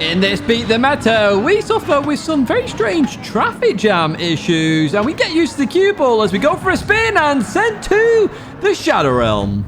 In this Beat the Meta, we suffer with some very strange traffic jam issues, and we get used to the cue ball as we go for a spin and send to the Shadow Realm.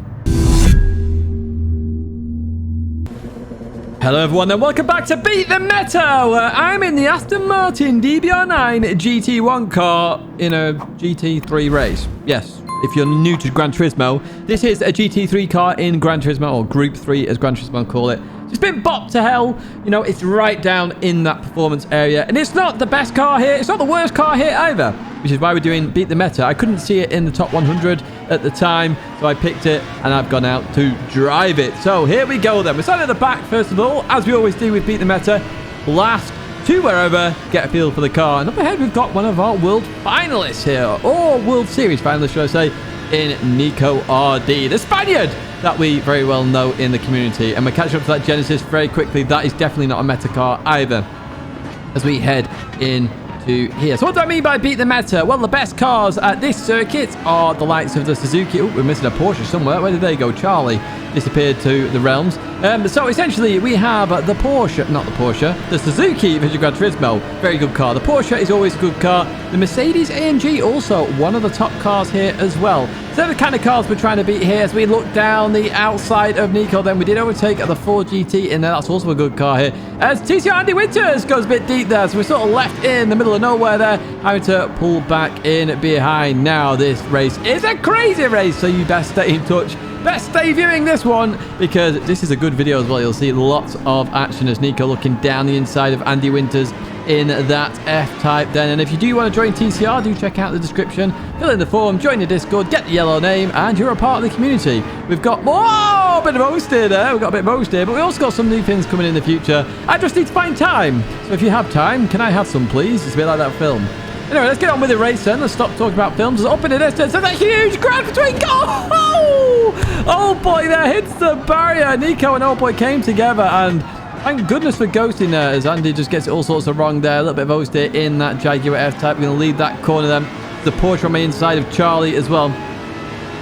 Hello everyone and welcome back to Beat the Meta, where I'm in the Aston Martinn DBR9 GT1 car in a GT3 race. Yes, if you're new to Gran Turismo, this is a GT3 car in Gran Turismo, or Group 3 as Gran Turismo call it. It's been bopped to hell. You know, it's right down in that performance area. And it's not the best car here. It's not the worst car here either, which is why we're doing Beat the Meta. I couldn't see it in the top 100 at the time, so I picked it and I've gone out to drive it. So here we go then. We're starting at the back first of all, as we always do with Beat the Meta. Last to wherever, get a feel for the car. And up ahead, we've got one of our world finalists here, or World Series finalists, should I say, in Nico RD, the Spaniard that we very well know in the community. And we're catching up to that Genesis very quickly. That is definitely not a meta car either, as we head into here. So what do I mean by Beat the Meta? Well, the best cars at this circuit are the likes of the Suzuki. Oh, we're missing a Porsche somewhere. Where did they go? Charlie disappeared to the realms. So essentially we have the Porsche, not the Porsche, the Suzuki VGT Gran Turismo, very good car. The Porsche is always a good car. The Mercedes AMG, also one of the top cars here as well. So they're the kind of cars we're trying to beat here. As we look down the outside of Nico, then we did overtake the Ford GT in there. That's also a good car here. As TCR Andy Winters goes a bit deep there, so we're sort of left in the middle of nowhere there, having to pull back in behind. Now this race is a crazy race, so you best stay in touch. Best stay viewing this one, because this is a good video as well. You'll see lots of action as Nico looking down the inside of Andy Winters in that F-Type then. And if you do want to join TCR, do check out the description, fill in the form, join the Discord, get the yellow name, and you're a part of the community. We've got more, a bit of most here there. We've got a bit of most here, but we also got some new things coming in the future. I just need to find time. So if you have time, can I have some, please? It's a bit like that film. Anyway, let's get on with the race then. Let's stop talking about films. Up in the distance, there's a huge Gran between. Oh boy, there hits the barrier. Nico and Old Boy came together, and thank goodness for ghosting there, as Andy just gets it all sorts of wrong there. A little bit of host here in that Jaguar F-Type. We're going to leave that corner then. The Porsche on the inside of Charlie as well.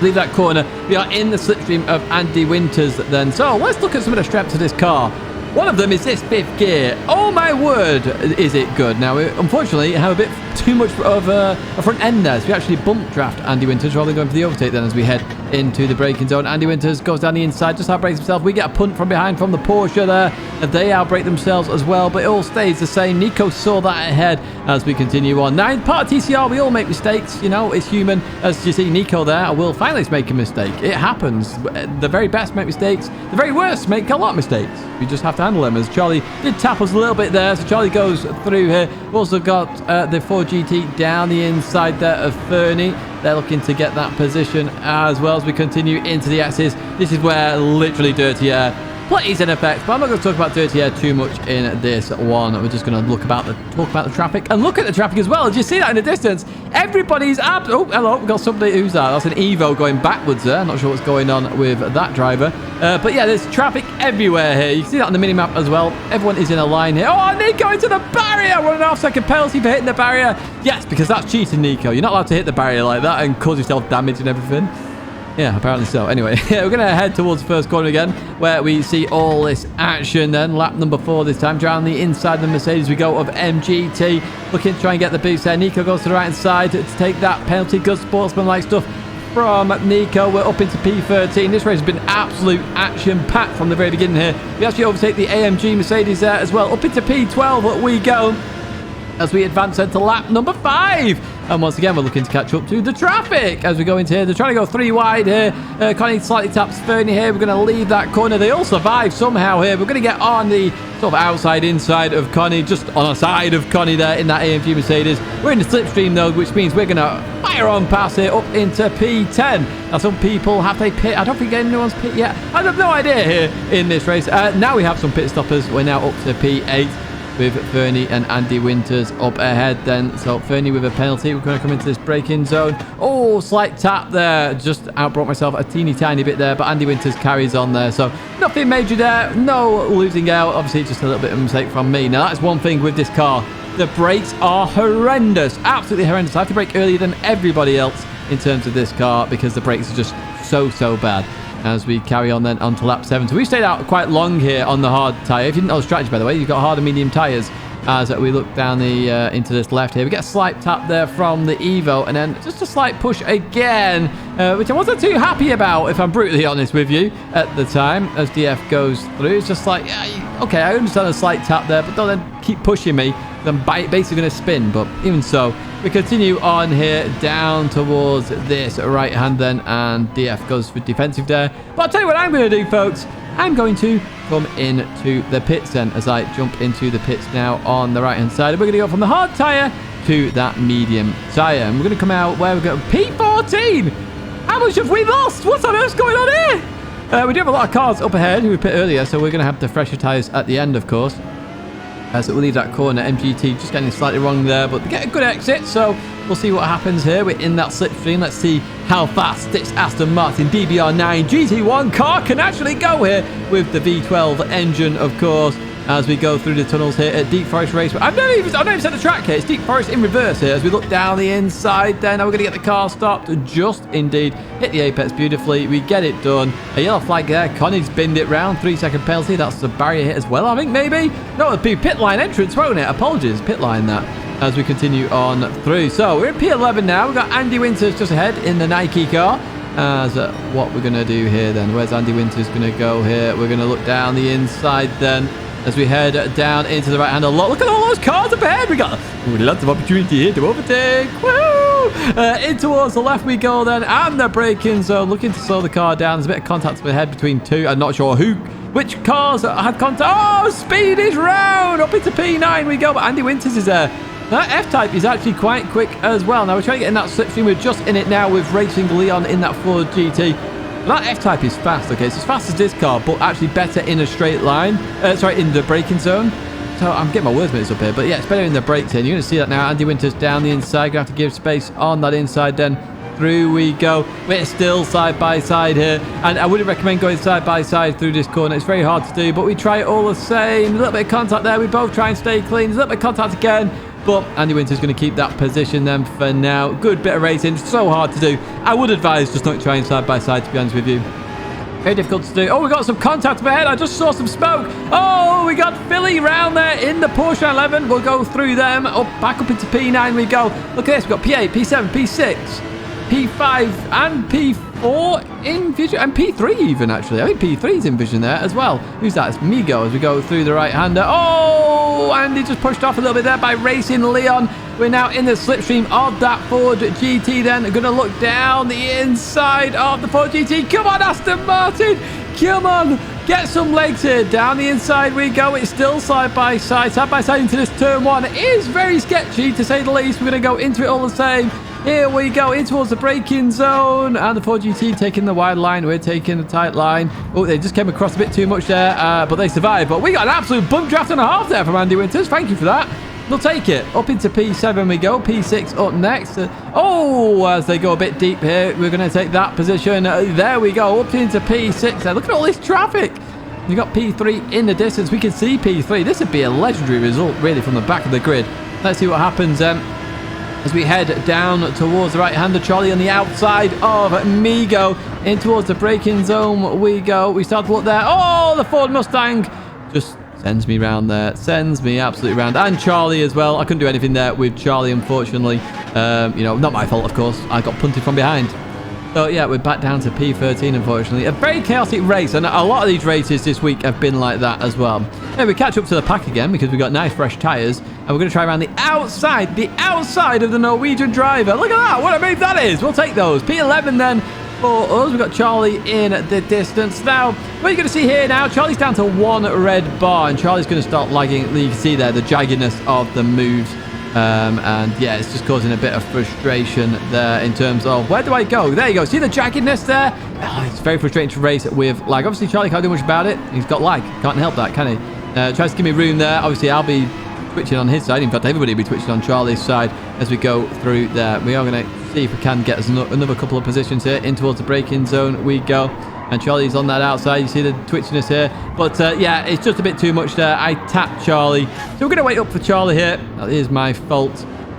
Leave that corner. We are in the slipstream of Andy Winters then. So let's look at some of the strengths of this car. One of them is this fifth gear. Oh my word, is it good. Now, we unfortunately have a bit too much of a front end there, so we actually bump draft Andy Winters rather than going for the overtake then as we head into the braking zone. Andy Winters goes down the inside, just outbrakes himself. We get a punt from behind from the Porsche there, and they outbrake themselves as well, but it all stays the same. Nico saw that ahead as we continue on. Now, in part of TCR, we all make mistakes. You know, it's human. As you see Nico there, a world finalist make a mistake. It happens. The very best make mistakes. The very worst make a lot of mistakes. We just have to handle them, as Charlie did tap us a little bit there, so Charlie goes through here. We've also got the Ford GT down the inside there of Fernie. They're looking to get that position as well as we continue into the X's. This is where literally dirty air plays in effect, but I'm not going to talk about dirty air too much in this one. We're just going to talk about the traffic and look at the traffic as well. As you see that in the distance, everybody's up. Oh, hello, we've got somebody. Who's that? That's an Evo going backwards there. I'm not sure what's going on with that driver. But yeah, there's traffic everywhere here. You can see that on the mini-map as well. Everyone is in a line here. Oh, Nico into the barrier. 1.5 second penalty for hitting the barrier. Yes, because that's cheating, Nico. You're not allowed to hit the barrier like that and cause yourself damage and everything. Yeah, apparently so. Anyway, we're going to head towards the first corner again, where we see all this action then. Lap number 4 this time. Down the inside of the Mercedes we go of MGT. Looking to try and get the boost there. Nico goes to the right-hand side to take that penalty. Good sportsman-like stuff from Nico. We're up into P13. This race has been absolute action-packed from the very beginning here. We actually overtake the AMG Mercedes there as well. Up into P12 we go, as we advance into lap number 5. And once again, we're looking to catch up to the traffic as we go into here. They're trying to go 3 wide here. Connie slightly taps Fernie here. We're going to leave that corner. They all survive somehow here. We're going to get on the sort of outside, inside of Connie, just on the side of Connie there in that AMG Mercedes. We're in the slipstream though, which means we're going to fire on past here up into P10. Now, some people have they pit. I don't think anyone's pit yet. I have no idea here in this race. Now we have some pit stoppers. We're now up to P8. With Fernie and Andy Winters up ahead then. So Fernie with a penalty. We're going to come into this braking zone. Oh, slight tap there. Just outbrought myself a teeny tiny bit there, but Andy Winters carries on there. So nothing major there. No losing out. Obviously, just a little bit of a mistake from me. Now, that's one thing with this car. The brakes are horrendous. Absolutely horrendous. I have to brake earlier than everybody else in terms of this car because the brakes are just so bad. as we carry on then onto lap 7. So we stayed out quite long here on the hard tyre. If you didn't know the strategy, by the way, you've got hard and medium tyres. As we look down the into this left here, we get a slight tap there from the Evo, and then just a slight push again, which I wasn't too happy about, if I'm brutally honest with you, at the time, as DF goes through. It's just like, yeah, okay, I understand a slight tap there, but don't then keep pushing me. I'm basically going to spin, but even so, we continue on here down towards this right hand then, and DF goes for defensive there. But I'll tell you what I'm going to do, folks. I'm going to come into the pits then, as I jump into the pits now on the right hand side. We're going to go from the hard tyre to that medium tyre, and we're going to come out where we go P14. How much have we lost? What's on earth's going on here? We do have a lot of cars up ahead who we pit earlier, so we're going to have the fresher tyres at the end, of course. So we'll leave that corner. MGT just getting slightly wrong there, but they get a good exit, so we'll see what happens here. We're in that slipstream. Let's see how fast this Aston Martin DBR9 GT1 car can actually go here with the V12 engine, of course, as we go through the tunnels here at Deep Forest Race. I've never even said the track here. It's Deep Forest in reverse here as we look down the inside there. Now we're going to get the car stopped. Just indeed hit the apex beautifully. We get it done. A yellow flag there. Connie's binned it round. 3-second penalty. That's the barrier hit as well, I think, maybe. No, it'd be pit line entrance, won't it? Apologies. Pit line that. As we continue on through. So we're in P11 now. We've got Andy Winters just ahead in the Nike car. As what we're going to do here then. Where's Andy Winters going to go here? We're going to look down the inside then, as we head down into the right-hand. Look at all those cars up ahead. We got lots of opportunity here to overtake. Woo! In towards the left we go then, and the braking zone. Looking to slow the car down. There's a bit of contact ahead between two. I'm not sure which cars had contact. Oh, speed is round. Up into P9 we go, but Andy Winters is there. That F-Type is actually quite quick as well. Now we're trying to get in that slipstream. We're just in it now with Racing Leon in that Ford GT. That F-Type is fast, okay? It's as fast as this car, but actually better in a straight line. In the braking zone. So I'm getting my words mixed up here, but yeah, it's better in the brakes in. You're going to see that now. Andy Winters down the inside. Going to have to give space on that inside then. Through we go. We're still side by side here, and I wouldn't recommend going side by side through this corner. It's very hard to do, but we try it all the same. A little bit of contact there. We both try and stay clean. There's a little bit of contact again, but Andy Winters going to keep that position then for now. Good bit of racing. So hard to do. I would advise just not trying side by side, to be honest with you. Very difficult to do. Oh, we got some contact up ahead. I just saw some smoke. Oh, we got Philly round there in the Porsche 11. We'll go through them. Back up into P9 we go. Look at this. We've got P8, P7, P6, P5, and P4 in vision. And P3 even, actually. I think P3's in vision there as well. Who's that? It's Migo as we go through the right-hander. Oh, and he just pushed off a little bit there by Racing Leon. We're now in the slipstream of that Ford GT then. Going to look down the inside of the Ford GT. Come on, Aston Martin. Come on. Get some legs here. Down the inside we go. It's still side by side into this turn one. It is very sketchy, to say the least. We're going to go into it all the same. Here we go, in towards the braking zone. And the Ford GT taking the wide line. We're taking the tight line. Oh, they just came across a bit too much there, but they survived. But we got an absolute bump draft and a half there from Andy Winters. Thank you for that. We'll take it. Up into P7 we go. P6 up next. As they go a bit deep here, we're going to take that position. There we go. Up into P6. Look at all this traffic. You've got P3 in the distance. We can see P3. This would be a legendary result, really, from the back of the grid. Let's see what happens as we head down towards the right-hander. Charlie on the outside of Migo. In towards the braking zone we go. We start to look there. Oh, the Ford Mustang just sends me round there. Sends me absolutely round. And Charlie as well. I couldn't do anything there with Charlie, unfortunately. Not my fault, of course. I got punted from behind. So, yeah, we're back down to P13, unfortunately. A very chaotic race, and a lot of these races this week have been like that as well. Yeah, we catch up to the pack again because we've got nice, fresh tyres, and we're going to try around the outside of the Norwegian driver. Look at that. What a move that is. We'll take those. P11 then for us. We've got Charlie in the distance. Now, what you're going to see here now, Charlie's down to one red bar, and Charlie's going to start lagging. You can see there the jaggedness of the moves. And yeah, it's just causing a bit of frustration there in terms of where do I go? There you go. See the jaggedness there? Oh, it's very frustrating to race with lag. Obviously, Charlie can't do much about it. He's got lag. Can't help that, can he? Tries to give me room there. Obviously, I'll be twitching on his side. In fact, everybody will be twitching on Charlie's side as we go through there. We are going to see if we can get us another couple of positions here. In towards the braking zone we go. And Charlie's on that outside. You see the twitchiness here. But yeah, it's just a bit too much there. I tapped Charlie. So we're going to wait up for Charlie here. That is my fault.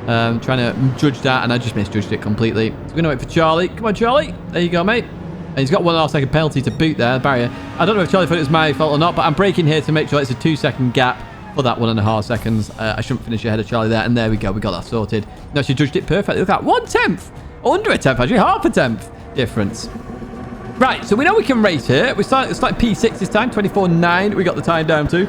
Trying to judge that, and I just misjudged it completely. So we're going to wait for Charlie. Come on, Charlie. There you go, mate. And he's got 1.5 second penalty to boot there, barrier. I don't know if Charlie thought it was my fault or not, but I'm braking here to make sure it's a 2-second gap for that 1.5 seconds. I shouldn't finish ahead of Charlie there, and there we go. We got that sorted. No, she judged it perfectly. Look at that, 1/10. Under a tenth, actually, half a tenth difference. Right, so we know we can race here. It's like P6 this time, 24.9. We got the time down to.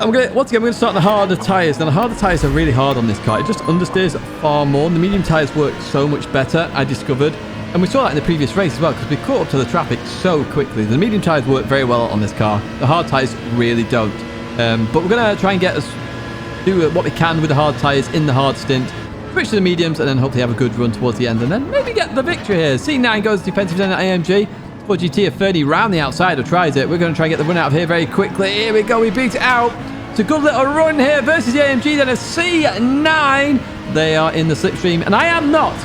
And once again, we're going to start the harder tyres. Now, the harder tyres are really hard on this car. It just understeers far more. The medium tyres work so much better, I discovered. And we saw that in the previous race as well, because we caught up to the traffic so quickly. The medium tyres work very well on this car. The hard tyres really don't. But we're going to try and do what we can with the hard tyres in the hard stint. Switch to the mediums, and then hopefully have a good run towards the end. And then maybe get the victory here. C9 goes defensive then at AMG. For GT of 30 round the outside or tries it. We're going to try and get the run out of here very quickly. Here we go. We beat it out. It's a good little run here versus the AMG. Then a C9. They are in the slipstream, and I am not.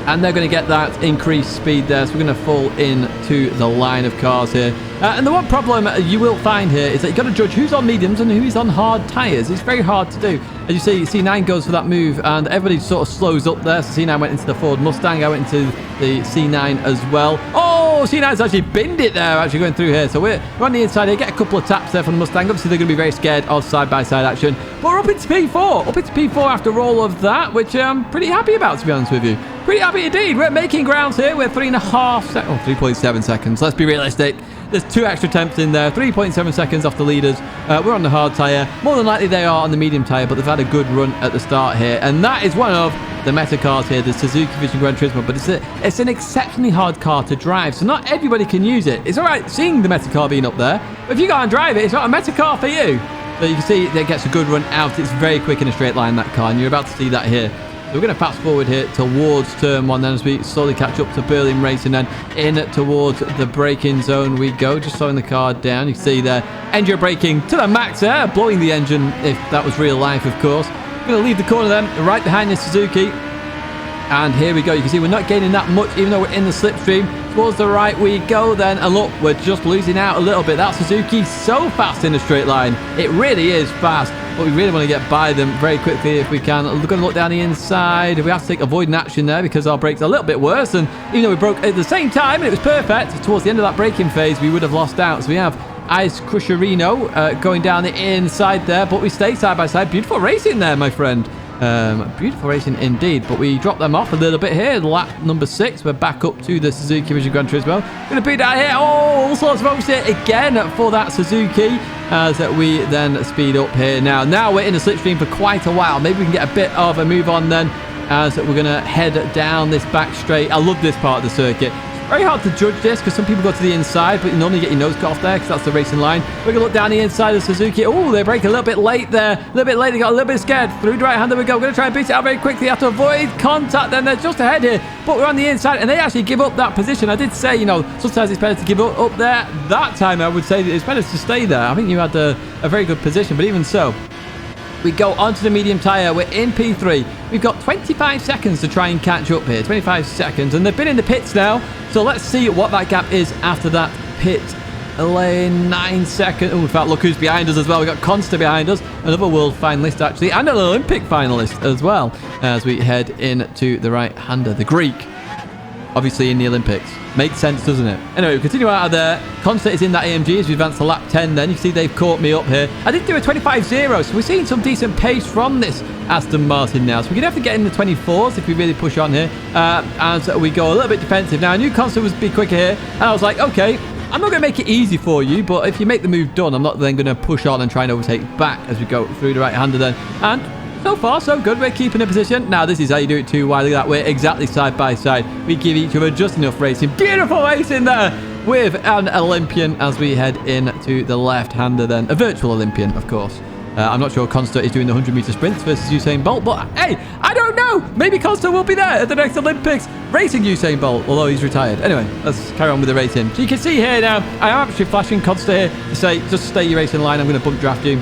And they're going to get that increased speed there. So we're going to fall into the line of cars here. And the one problem you will find here is that you've got to judge who's on mediums and who's on hard tyres. It's very hard to do. As you see, C9 goes for that move, and everybody sort of slows up there. So C9 went into the Ford Mustang. I went into the C9 as well. Oh, C9's actually binned it there, actually going through here. So we're on the inside here. Get a couple of taps there from the Mustang. Obviously, they're going to be very scared of side-by-side action. But we're up into P4. Up into P4 after all of that, which I'm pretty happy about, to be honest with you. Pretty happy indeed. We're making grounds here. We're 3.7 seconds. Let's be realistic. There's 2 extra attempts in there. 3.7 seconds off the leaders. We're on the hard tyre. More than likely they are on the medium tyre, but they've had a good run at the start here. And that is one of the meta cars here, the Suzuki VGT Gran Turismo. But it's an exceptionally hard car to drive, so not everybody can use it. It's all right seeing the meta car being up there, but if you go and drive it, it's not a meta car for you. So you can see that it gets a good run out. It's very quick in a straight line, that car, and you're about to see that here. So we're going to fast forward here towards turn 1 then as we slowly catch up to Berlin Racing, then in towards the braking zone we go, just slowing the car down. You can see there, engine braking to the max there, blowing the engine if that was real life, of course. We're going to leave the corner then, right behind the Suzuki. And here we go. You can see we're not gaining that much, even though we're in the slipstream. Towards the right we go then. And look, we're just losing out a little bit. That Suzuki so fast in a straight line. It really is fast. But we really want to get by them very quickly if we can. We're going to look down the inside. We have to take avoiding action there because our brake's a little bit worse. And even though we broke at the same time and it was perfect, towards the end of that braking phase, we would have lost out. So we have Ice Crusherino going down the inside there. But we stay side by side. Beautiful racing there, my friend. Beautiful racing indeed, but we dropped them off a little bit here. Lap number 6, we're back up to the Suzuki VGT Gran Turismo. Going to beat that here. Oh, all sorts of options here again for that Suzuki as we then speed up here. Now we're in the slipstream for quite a while. Maybe we can get a bit of a move on then as we're going to head down this back straight. I love this part of the circuit. Very hard to judge this because some people go to the inside, but you normally get your nose cut off there because that's the racing line. We're going to look down the inside of Suzuki. Oh, they brake a little bit late there. A little bit late. They got a little bit scared. Through the right hand, there we go. We're going to try and beat it out very quickly. Have to avoid contact. Then they're just ahead here, but we're on the inside, and they actually give up that position. I did say, you know, sometimes it's better to give up there. That time, I would say that it's better to stay there. I think you had a very good position, but even so, we go onto the medium tyre. We're in P3. We've got 25 seconds to try and catch up here. 25 seconds. And they've been in the pits now. So let's see what that gap is after that pit lane. 9 seconds. Oh, in fact, look who's behind us as well. We've got Consta behind us. Another world finalist, actually. And an Olympic finalist as well. As we head into the right-hander. The Greek. Obviously in the Olympics. Makes sense, doesn't it? Anyway, we continue out of there. Consta is in that AMG as we advance to lap 10 then. You can see they've caught me up here. I did do a 25.0, so we're seeing some decent pace from this Aston Martin now. So we can definitely get in the 24s if we really push on here. As we go a little bit defensive. Now, I knew Consta would be quicker here. And I was like, okay, I'm not going to make it easy for you, but if you make the move done, I'm not then going to push on and try and overtake back as we go through the right-hander then. And so far, so good. We're keeping a position. Now, this is how you do it too. Why? Look at that. We're exactly side by side. We give each other just enough racing. Beautiful racing there with an Olympian as we head into the left-hander then. A virtual Olympian, of course. I'm not sure Consta is doing the 100-meter sprints versus Usain Bolt, but hey, I don't know. Maybe Consta will be there at the next Olympics racing Usain Bolt, although he's retired. Anyway, let's carry on with the racing. So you can see here now, I am actually flashing Consta here to say, just stay your racing line. I'm going to bump draft you.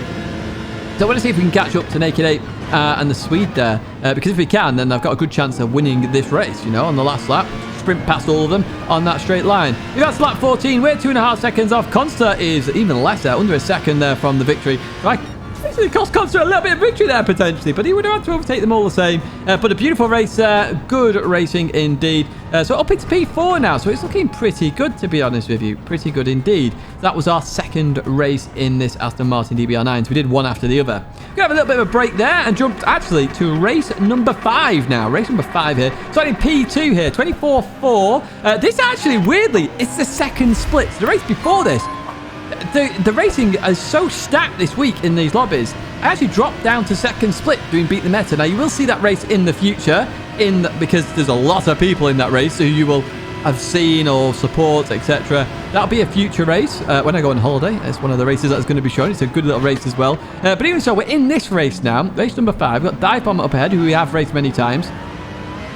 So I want to see if we can catch up to Naked 8 and the Swede there. Because if we can, then I've got a good chance of winning this race, you know, on the last lap. Sprint past all of them on that straight line. We've got lap 14. We're 2.5 seconds off. Consta is even less there, under a second there from the victory. So I Basically cost Consta a little bit of victory there, potentially, but he would have had to overtake them all the same. But a beautiful race there. Good racing indeed. So up into P4 now, so it's looking pretty good, to be honest with you. Pretty good indeed. That was our second race in this Aston Martin DBR9, so we did one after the other. We're going to have a little bit of a break there and jumped actually to race number 5 now. Race number 5 here. Starting P2 here, 24.4. This actually, weirdly, it's the second split. So the race before this, the racing is so stacked this week in these lobbies. I actually dropped down to second split doing Beat the Meta. Now, you will see that race in the future because there's a lot of people in that race who you will have seen or support, etc. That'll be a future race when I go on holiday. It's one of the races that's going to be shown. It's a good little race as well. But even so, we're in this race now. Race number 5. We've got Dive Bomb up ahead, who we have raced many times.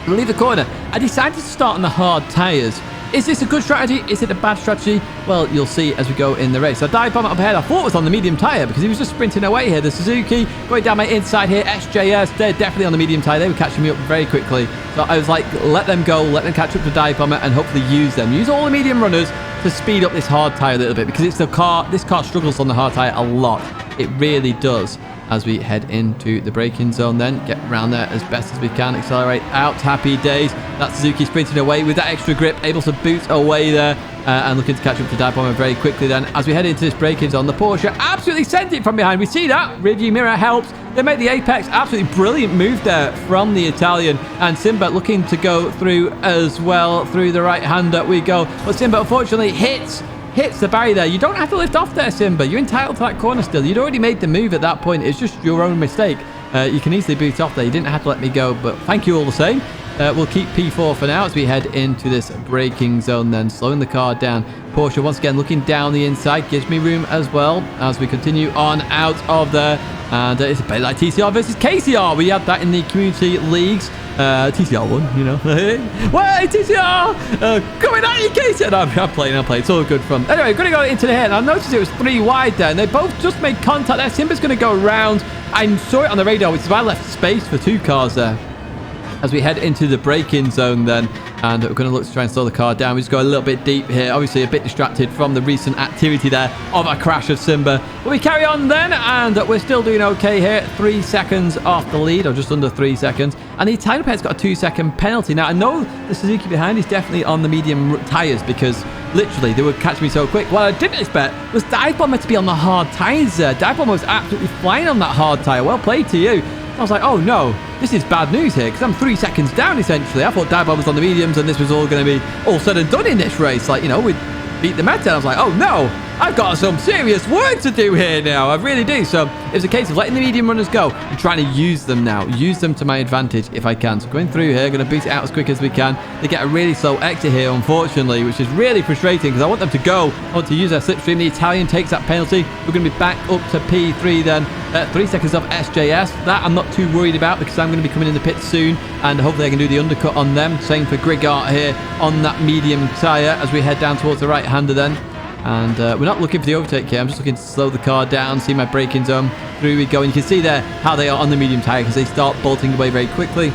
We'll leave the corner. I decided to start on the hard tyres. Is this a good strategy? Is it a bad strategy? Well, you'll see as we go in the race. So Dive Bomb up ahead, I thought it was on the medium tyre because he was just sprinting away here. The Suzuki going down my inside here. SJS, they're definitely on the medium tyre. They were catching me up very quickly. So I was like, let them go, let them catch up to Dive Bomber and hopefully use them. Use all the medium runners to speed up this hard tyre a little bit because it's this car struggles on the hard tyre a lot. It really does. As we head into the braking zone then, get around there as best as we can, accelerate out, happy days. That Suzuki sprinting away with that extra grip, able to boot away there and looking to catch up to Dive Bomber very quickly then. As we head into this braking zone, the Porsche absolutely sent it from behind. We see that, rearview mirror helps. They make the apex, absolutely brilliant move there from the Italian. And Simba looking to go through as well, through the right-hander we go. But Simba unfortunately hits the barrier there. You don't have to lift off there, Simba. You're entitled to that corner still. You'd already made the move at that point. It's just your own mistake. You can easily boot off there. You didn't have to let me go, but thank you all the same. We'll keep P4 for now as we head into this braking zone then, slowing the car down. Porsche once again looking down the inside, gives me room as well as we continue on out of there. And it's a bit like TCR versus KCR. We had that in the community leagues. TCR won, you know. Wait, TCR! Coming at you, KCR! No, I'm playing. It's all good fun. Anyway, we're going to go into the head. I noticed it was 3 wide there, and they both just made contact there. Simba's going to go around. I saw it on the radar, which is why I left space for 2 cars there. As we head into the braking zone then, and we're going to look to try and slow the car down. We just go a little bit deep here, obviously a bit distracted from the recent activity there of a crash of Simba. But we carry on then, and we're still doing okay here. 3 seconds off the lead, or just under 3 seconds. And the Italian pair's got a 2-second penalty. Now, I know the Suzuki behind is definitely on the medium tyres because literally they would catch me so quick. What I didn't expect was Dive Bomber to be on the hard tyres there. Dive Bomber was absolutely flying on that hard tyre. Well played to you. I was like, oh no, this is bad news here because I'm 3 seconds down essentially. I thought Dive Bomber was on the mediums and this was all going to be all said and done in this race. Like, you know, we'd beat the meta. I was like, oh no, I've got some serious work to do here now. I really do. So it's a case of letting the medium runners go and trying to use them now. Use them to my advantage if I can. So going through here, going to beat it out as quick as we can. They get a really slow exit here, unfortunately, which is really frustrating because I want them to go. I want to use their slipstream. The Italian takes that penalty. We're going to be back up to P3 then. 3 seconds off SJS. That I'm not too worried about because I'm going to be coming in the pit soon and hopefully I can do the undercut on them. Same for Gr.3 here on that medium tyre as we head down towards the right-hander then. And we're not looking for the overtake here. I'm just looking to slow the car down, see my braking zone. Through we go. And you can see there how they are on the medium tyre because they start bolting away very quickly.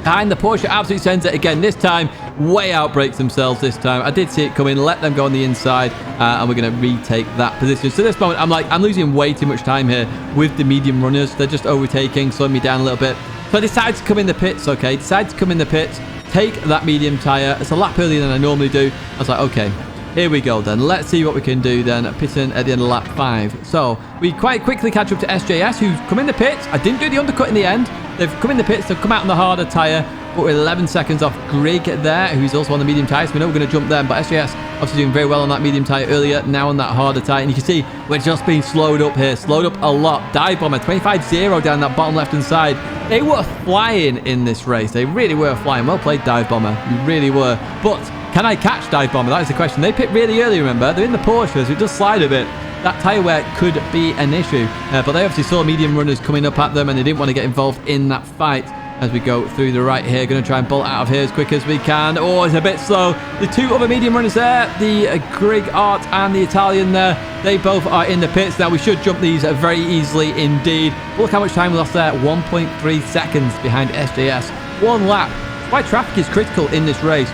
Behind the Porsche absolutely sends it again. This time, way outbrakes themselves this time. I did see it coming, let them go on the inside, and we're going to retake that position. So this moment, I'm losing way too much time here with the medium runners. They're just overtaking, slowing me down a little bit. So I decided to come in the pits, okay? Decided to come in the pits, take that medium tyre. It's a lap earlier than I normally do. I was like, okay, here we go then. Let's see what we can do then. Pitting at the end of lap 5. So we quite quickly catch up to SJS, who's come in the pits. I didn't do the undercut in the end. They've come in the pits. They've come out on the harder tyre. But we're 11 seconds off Grig there, who's also on the medium tyre. So we know we're going to jump them. But SJS obviously doing very well on that medium tyre earlier. Now on that harder tyre. And you can see we're just being slowed up here. Slowed up a lot. Dive Bomber 25-0 down that bottom left-hand side. They were flying in this race. They really were flying. Well played, Dive Bomber. You really were. But can I catch Dive Bomber? That is the question. They pit really early, remember? They're in the Porsche, so it does slide a bit. That tyre wear could be an issue. But they obviously saw medium runners coming up at them and they didn't want to get involved in that fight. As we go through the right here, going to try and bolt out of here as quick as we can. Oh, it's a bit slow. The 2 other medium runners there, the Gr.3 and the Italian there, they both are in the pits. Now, we should jump these very easily indeed. Look how much time we lost there. 1.3 seconds behind SJS. 1 lap. Why traffic is critical in this race.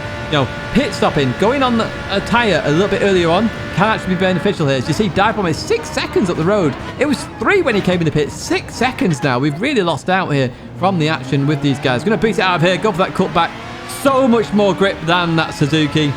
pit stopping, going on a tyre a little bit earlier on can actually be beneficial here. As you see, Dive Bomber is 6 seconds up the road. It was 3 when he came in the pit. 6 seconds now. We've really lost out here from the action with these guys. Going to beat it out of here. Go for that cutback. So much more grip than that Suzuki.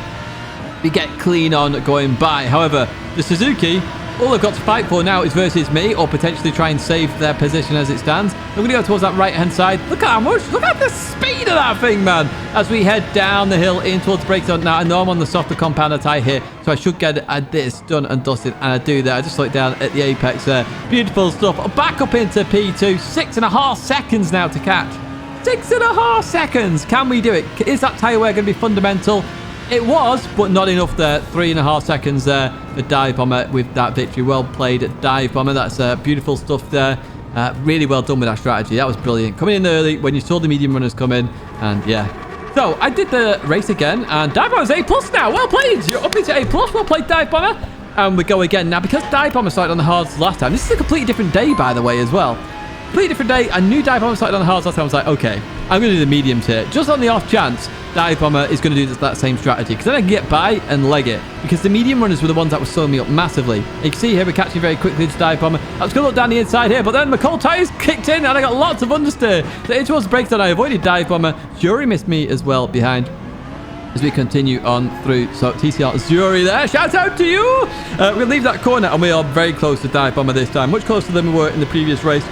We get clean on going by. However, the Suzuki, all they've got to fight for now is versus me, or potentially try and save their position as it stands. We're going to go towards that right-hand side. Look at how much. Look at the speed of that thing, man. As we head down the hill in towards the brake zone. Now, I know I'm on the softer compounder tyre here, so I should get this done and dusted. And I do that. I just slow it down at the apex there. Beautiful stuff. Back up into P2. 6.5 seconds now to catch. 6.5 seconds. Can we do it? Is that tyre wear going to be fundamental? It was, but not enough there. 3.5 seconds there for Dive Bomber with that victory. Well played, Dive Bomber. That's beautiful stuff there. Really well done with that strategy. That was brilliant. Coming in early when you saw the medium runners come in. And yeah. So I did the race again. And Dive Bomber's A+ now. Well played. You're up into A+. Well played, Dive Bomber. And we go again. Now, because Dive Bomber started on the hards last time. This is a completely different day, by the way, as well. Completely different day. I knew Dive Bomber started on the hards last time. I was like, okay, I'm going to do the mediums here. Just on the off chance Dive Bomber is going to do that same strategy, because then I can get by and leg it, because the medium runners were the ones that were slowing me up massively. You can see here we're catching very quickly to Dive Bomber. I was going to look down the inside here, but then my cold tires kicked in and I got lots of understeer. So it was breakdown. I avoided Dive Bomber. Jury missed me as well behind as we continue on through. So TCR Zuri there, shout out to you. We'll leave that corner and we are very close to Dive Bomber this time, much closer than we were in the previous race.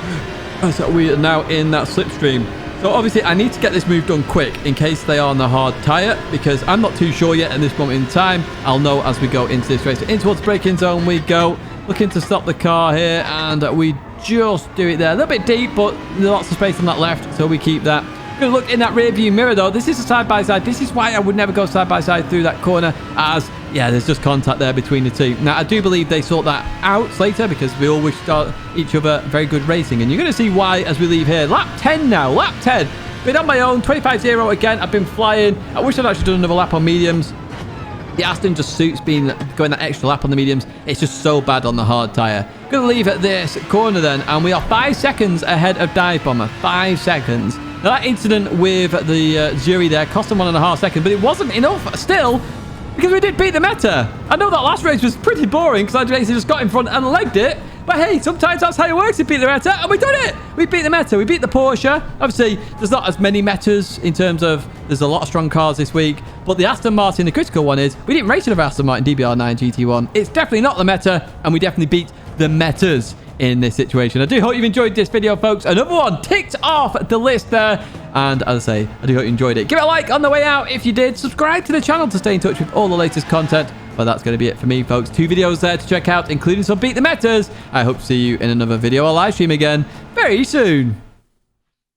So we are now in that slipstream. So obviously I need to get this move done quick in case they are on the hard tyre, because I'm not too sure yet at this moment in time. I'll know as we go into this race. So in towards braking zone we go, looking to stop the car here, and we just do it there. A little bit deep, but lots of space on that left, so we keep that. Good look in that rear view mirror though. This is a side-by-side. This is why I would never go side-by-side through that corner, as yeah, there's just contact there between the two. Now I do believe they sort that out later, because we all wish to each other very good racing, and you're going to see why as we leave here. Lap 10 now. Lap 10. Been on my own. 25-0 again. I've been flying. I wish I'd actually done another lap on mediums. The Aston just suits being going that extra lap on the mediums. It's just so bad on the hard tyre. Going to leave at this corner then, and we are 5 seconds ahead of Dive Bomber. 5 seconds. Now that incident with the jury there cost them 1.5 seconds, but it wasn't enough still, because we did beat the meta. I know that last race was pretty boring because I basically just got in front and legged it. But hey, sometimes that's how it works. You beat the meta, and we done it. We beat the meta. We beat the Porsche. Obviously, there's not as many metas in terms of there's a lot of strong cars this week. But the Aston Martin, the critical one is we didn't race another Aston Martin DBR9 GT1. It's definitely not the meta, and we definitely beat the metas in this situation. I do hope you've enjoyed this video, folks. Another one ticked off the list there. And as I say, I do hope you enjoyed it. Give it a like on the way out if you did. Subscribe to the channel to stay in touch with all the latest content. But that's going to be it for me, folks. 2 videos there to check out, including some Beat the Metas. I hope to see you in another video or live stream again very soon.